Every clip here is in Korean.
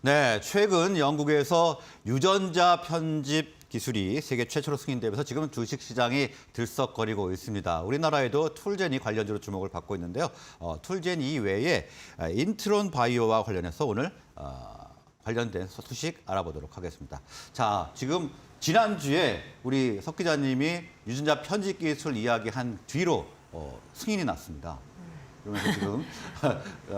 네, 최근 영국에서 유전자 편집 기술이 세계 최초로 승인되면서 지금 주식시장이 들썩거리고 있습니다. 우리나라에도 툴젠이 관련주로 주목을 받고 있는데요. 툴젠 이외에 인트론 바이오와 관련해서 오늘 관련된 소식 알아보도록 하겠습니다. 자, 지금 지난주에 우리 석 기자님이 유전자 편집 기술 이야기한 뒤로 승인이 났습니다. 그러면서 지금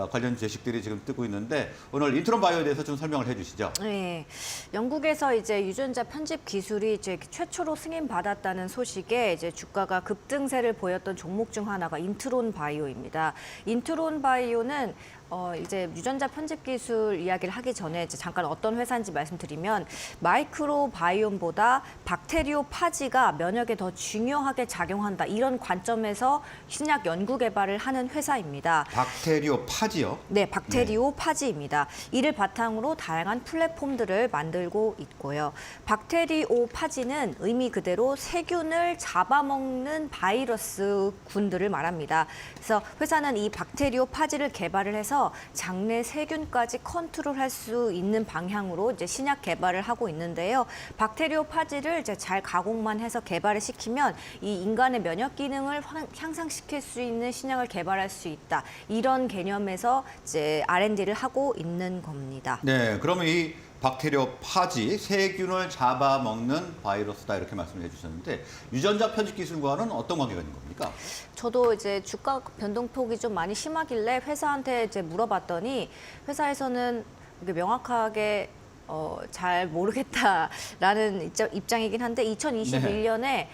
관련 제식들이 지금 뜨고 있는데 오늘 인트론 바이오에 대해서 좀 설명을 해주시죠. 네, 영국에서 이제 유전자 편집 기술이 이제 최초로 승인받았다는 소식에 이제 주가가 급등세를 보였던 종목 중 하나가 인트론 바이오입니다. 인트론 바이오는 이제 유전자 편집 기술 이야기를 하기 전에 이제 잠깐 어떤 회사인지 말씀드리면 마이크로바이옴보다 박테리오 파지가 면역에 더 중요하게 작용한다 이런 관점에서 신약 연구 개발을 하는 회사입니다. 박테리오 파지요? 네, 박테리오 파지입니다. 이를 바탕으로 다양한 플랫폼들을 만들고 있고요. 박테리오 파지는 의미 그대로 세균을 잡아먹는 바이러스 군들을 말합니다. 그래서 회사는 이 박테리오 파지를 개발을 해서 장내 세균까지 컨트롤할 수 있는 방향으로 이제 신약 개발을 하고 있는데요. 박테리오 파지를 이제 잘 가공만 해서 개발을 시키면 이 인간의 면역 기능을 향상시킬 수 있는 신약을 개발할 수 있다. 이런 개념에서 이제 R&D를 하고 있는 겁니다. 네, 그러면 이 박테리오 파지, 세균을 잡아먹는 바이러스다 이렇게 말씀을 해주셨는데 유전자 편집 기술과는 어떤 관계가 있는 겁니까? 저도 이제 주가 변동폭이 좀 많이 심하길래 회사한테 이제 물어봤더니 회사에서는 이게 명확하게 잘 모르겠다라는 입장이긴 한데 2021년에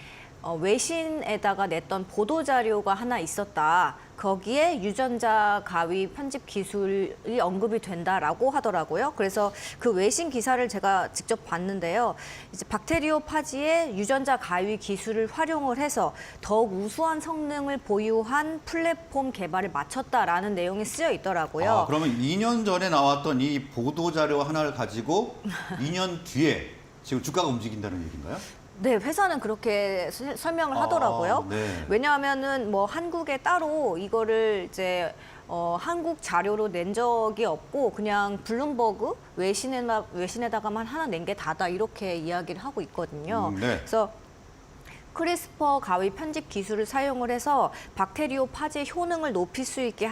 외신에다가 냈던 보도자료가 하나 있었다. 거기에 유전자 가위 편집 기술이 언급이 된다라고 하더라고요. 그래서 그 외신 기사를 제가 직접 봤는데요. 이제 박테리오 파지의 유전자 가위 기술을 활용을 해서 더욱 우수한 성능을 보유한 플랫폼 개발을 마쳤다라는 내용이 쓰여 있더라고요. 그러면 2년 전에 나왔던 이 보도자료 하나를 가지고 2년 뒤에 지금 주가가 움직인다는 얘기인가요? 네, 회사는 그렇게 설명을 하더라고요. 네. 왜냐하면은 뭐 한국에 따로 이거를 이제 한국 자료로 낸 적이 없고 그냥 블룸버그 외신에다가만 하나 낸 게 다다 이렇게 이야기를 하고 있거든요. 네. 그래서 크리스퍼 가위 편집 기술을 사용을 해서 박테리오 파지의 효능을 높일 수 있게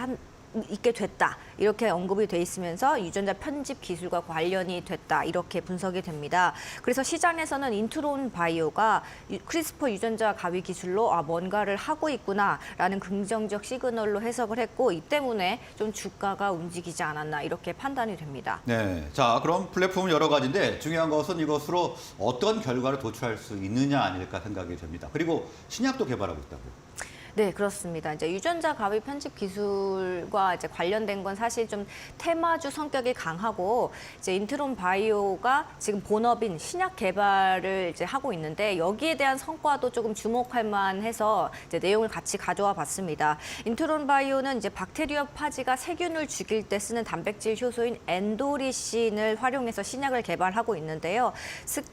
됐다. 이렇게 언급이 돼 있으면서 유전자 편집 기술과 관련이 됐다. 이렇게 분석이 됩니다. 그래서 시장에서는 인트론 바이오가 크리스퍼 유전자 가위 기술로 뭔가를 하고 있구나라는 긍정적 시그널로 해석을 했고 이 때문에 좀 주가가 움직이지 않았나 이렇게 판단이 됩니다. 네, 자 그럼 플랫폼은 여러 가지인데 중요한 것은 이것으로 어떤 결과를 도출할 수 있느냐 아닐까 생각이 됩니다. 그리고 신약도 개발하고 있다고요. 네, 그렇습니다. 이제 유전자 가위 편집 기술과 이제 관련된 건 사실 좀 테마주 성격이 강하고 이제 인트론 바이오가 지금 본업인 신약 개발을 이제 하고 있는데 여기에 대한 성과도 조금 주목할 만해서 이제 내용을 같이 가져와 봤습니다. 인트론 바이오는 이제 박테리오 파지가 세균을 죽일 때 쓰는 단백질 효소인 엔도리신을 활용해서 신약을 개발하고 있는데요.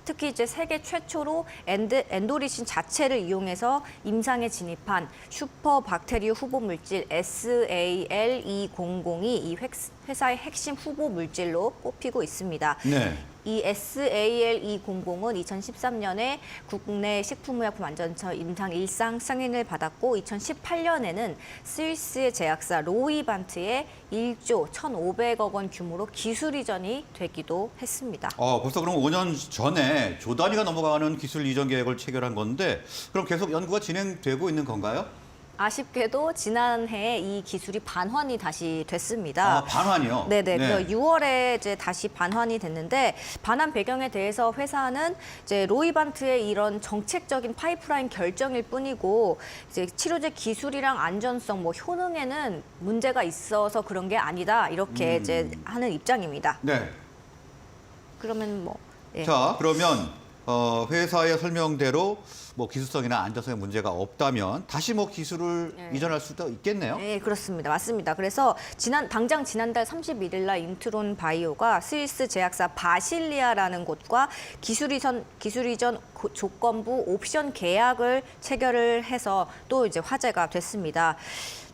특히 이제 세계 최초로 엔도리신 자체를 이용해서 임상에 진입한 슈퍼 박테리오 후보 물질 SAL200이 이 회사의 핵심 후보 물질로 꼽히고 있습니다. 네. 이 SAL200은 2013년에 국내 식품의약품 안전처 임상 1상 승인을 받았고 2018년에는 스위스의 제약사 로이반트의 1조 1,500억 원 규모로 기술 이전이 되기도 했습니다. 벌써 그럼 5년 전에 조 단위가 넘어가는 기술 이전 계획을 체결한 건데 그럼 계속 연구가 진행되고 있는 건가요? 아쉽게도 지난해 이 기술이 반환이 다시 됐습니다. 반환이요? 네네. 그래서 6월에 이제 다시 반환이 됐는데 반환 배경에 대해서 회사는 이제 로이반트의 이런 정책적인 파이프라인 결정일 뿐이고 이제 치료제 기술이랑 안전성, 뭐 효능에는 문제가 있어서 그런 게 아니다 이렇게 이제 하는 입장입니다. 네. 그러면 뭐. 예. 자 그러면 회사의 설명대로 뭐 기술성이나 안전성에 문제가 없다면 다시 뭐 기술을 이전할 수도 있겠네요. 네, 그렇습니다. 맞습니다. 그래서 당장 지난달 31일 날 인트론 바이오가 스위스 제약사 바실리아라는 곳과 기술 이전 조건부 옵션 계약을 체결을 해서 또 이제 화제가 됐습니다.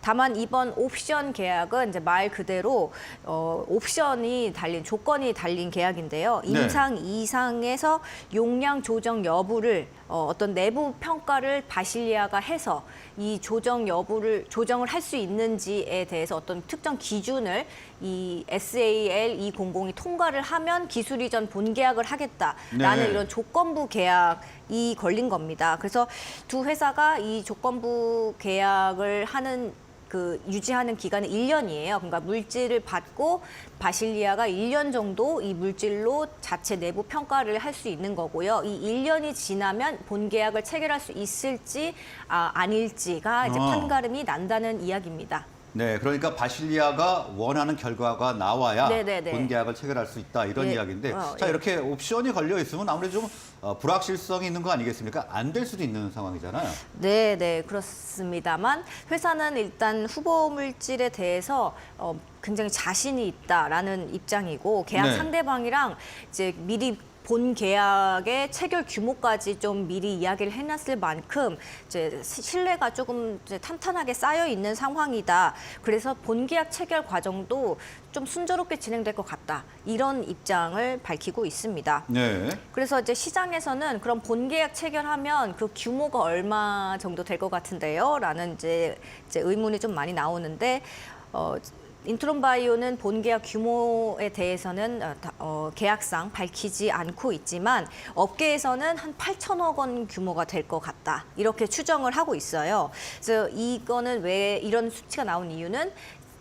다만 이번 옵션 계약은 이제 말 그대로 옵션이 달린 조건이 달린 계약인데요. 임상 이상에서 용량 조정 여부를 어떤 내부 평가를 바실리아가 해서 이 조정 여부를 조정을 할 수 있는지에 대해서 어떤 특정 기준을 이 SAL 200이 통과를 하면 기술 이전 본계약을 하겠다라는 네. 이런 조건부 계약이 걸린 겁니다. 그래서 두 회사가 이 조건부 계약을 하는 유지하는 기간은 1년이에요. 그러니까 물질을 받고 바실리아가 1년 정도 이 물질로 자체 내부 평가를 할 수 있는 거고요. 이 1년이 지나면 본계약을 체결할 수 있을지 아닐지가 이제 판가름이 난다는 이야기입니다. 네, 그러니까 바실리아가 원하는 결과가 나와야 네네네. 본계약을 체결할 수 있다 이런 예. 이야기인데 자 이렇게 옵션이 걸려 있으면 아무래도 좀 불확실성이 있는 거 아니겠습니까? 안 될 수도 있는 상황이잖아요. 네, 그렇습니다만 회사는 일단 후보 물질에 대해서 굉장히 자신이 있다라는 입장이고 계약 네. 상대방이랑 이제 미리 본 계약의 체결 규모까지 좀 미리 이야기를 해놨을 만큼 이제 신뢰가 조금 이제 탄탄하게 쌓여 있는 상황이다. 그래서 본 계약 체결 과정도 좀 순조롭게 진행될 것 같다. 이런 입장을 밝히고 있습니다. 네. 그래서 이제 시장에서는 그럼 본 계약 체결하면 그 규모가 얼마 정도 될 것 같은데요? 라는 이제 의문이 좀 많이 나오는데 인트론 바이오는 본 계약 규모에 대해서는 계약상 밝히지 않고 있지만 업계에서는 한 8천억 원 규모가 될 것 같다. 이렇게 추정을 하고 있어요. 그래서 이거는 왜 이런 수치가 나온 이유는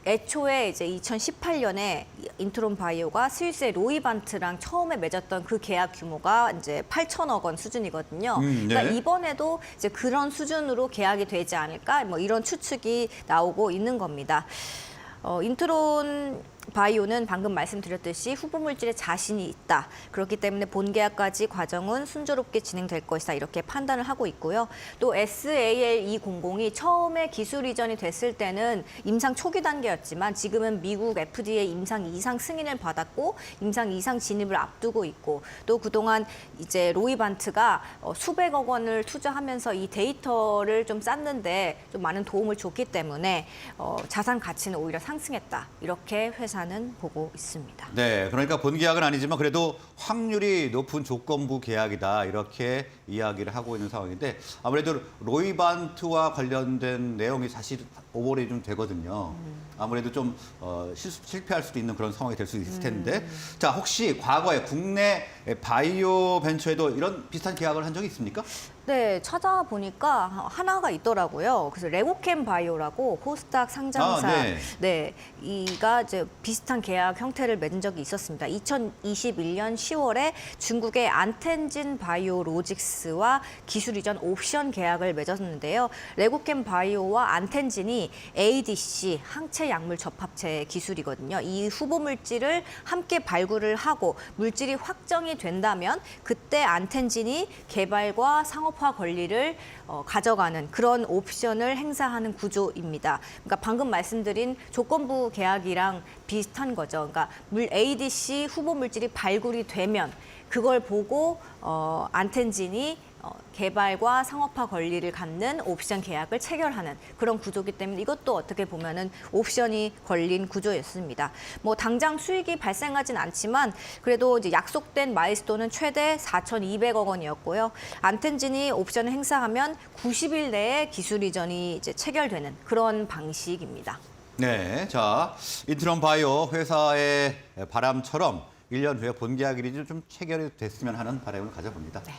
애초에 이제 2018년에 인트론 바이오가 스위스의 로이반트랑 처음에 맺었던 그 계약 규모가 이제 8천억 원 수준이거든요. 네. 그러니까 이번에도 이제 그런 수준으로 계약이 되지 않을까 뭐 이런 추측이 나오고 있는 겁니다. 인트론 바이오는 방금 말씀드렸듯이 후보 물질에 자신이 있다. 그렇기 때문에 본 계약까지 과정은 순조롭게 진행될 것이다. 이렇게 판단을 하고 있고요. 또 SAL200이 처음에 기술 이전이 됐을 때는 임상 초기 단계였지만 지금은 미국 FDA 임상 이상 승인을 받았고 임상 이상 진입을 앞두고 있고 또 그동안 이제 로이반트가 수백억 원을 투자하면서 이 데이터를 좀 쌓는데 좀 많은 도움을 줬기 때문에 자산 가치는 오히려 상승했다. 이렇게 회사는 보고 있습니다. 네, 그러니까 본 계약은 아니지만 그래도 확률이 높은 조건부 계약이다 이렇게 이야기를 하고 있는 상황인데 아무래도 로이반트와 관련된 내용이 사실 오버랩이 좀 되거든요. 아무래도 좀 실패할 수도 있는 그런 상황이 될 수 있을 텐데 자 혹시 과거에 국내 바이오 벤처에도 이런 비슷한 계약을 한 적이 있습니까? 네, 찾아보니까 하나가 있더라고요. 그래서 레고캠 바이오라고 코스닥 상장사, 네, 이가 이제 비슷한 계약 형태를 맺은 적이 있었습니다. 2021년 10월에 중국의 안텐진 바이오로직스와 기술 이전 옵션 계약을 맺었는데요. 레고캠 바이오와 안텐진이 ADC 항체 약물 접합체 기술이거든요. 이 후보 물질을 함께 발굴을 하고 물질이 확정이 된다면 그때 안텐진이 개발과 상업화 권리를 가져가는 그런 옵션을 행사하는 구조입니다. 그러니까 방금 말씀드린 조건부 계약이랑 비슷한 거죠. 그러니까 ADC 후보 물질이 발굴이 되면 그걸 보고 안텐진이 개발과 상업화 권리를 갖는 옵션 계약을 체결하는 그런 구조이기 때문에 이것도 어떻게 보면은 옵션이 걸린 구조였습니다. 뭐 당장 수익이 발생하진 않지만 그래도 이제 약속된 마일스톤은 최대 4,200억 원이었고요. 안텐진이 옵션을 행사하면 90일 내에 기술 이전이 이제 체결되는 그런 방식입니다. 네, 자 인트론 바이오 회사의 바람처럼 1년 후에 본 계약일이 좀 체결이 됐으면 하는 바람을 가져봅니다. 네.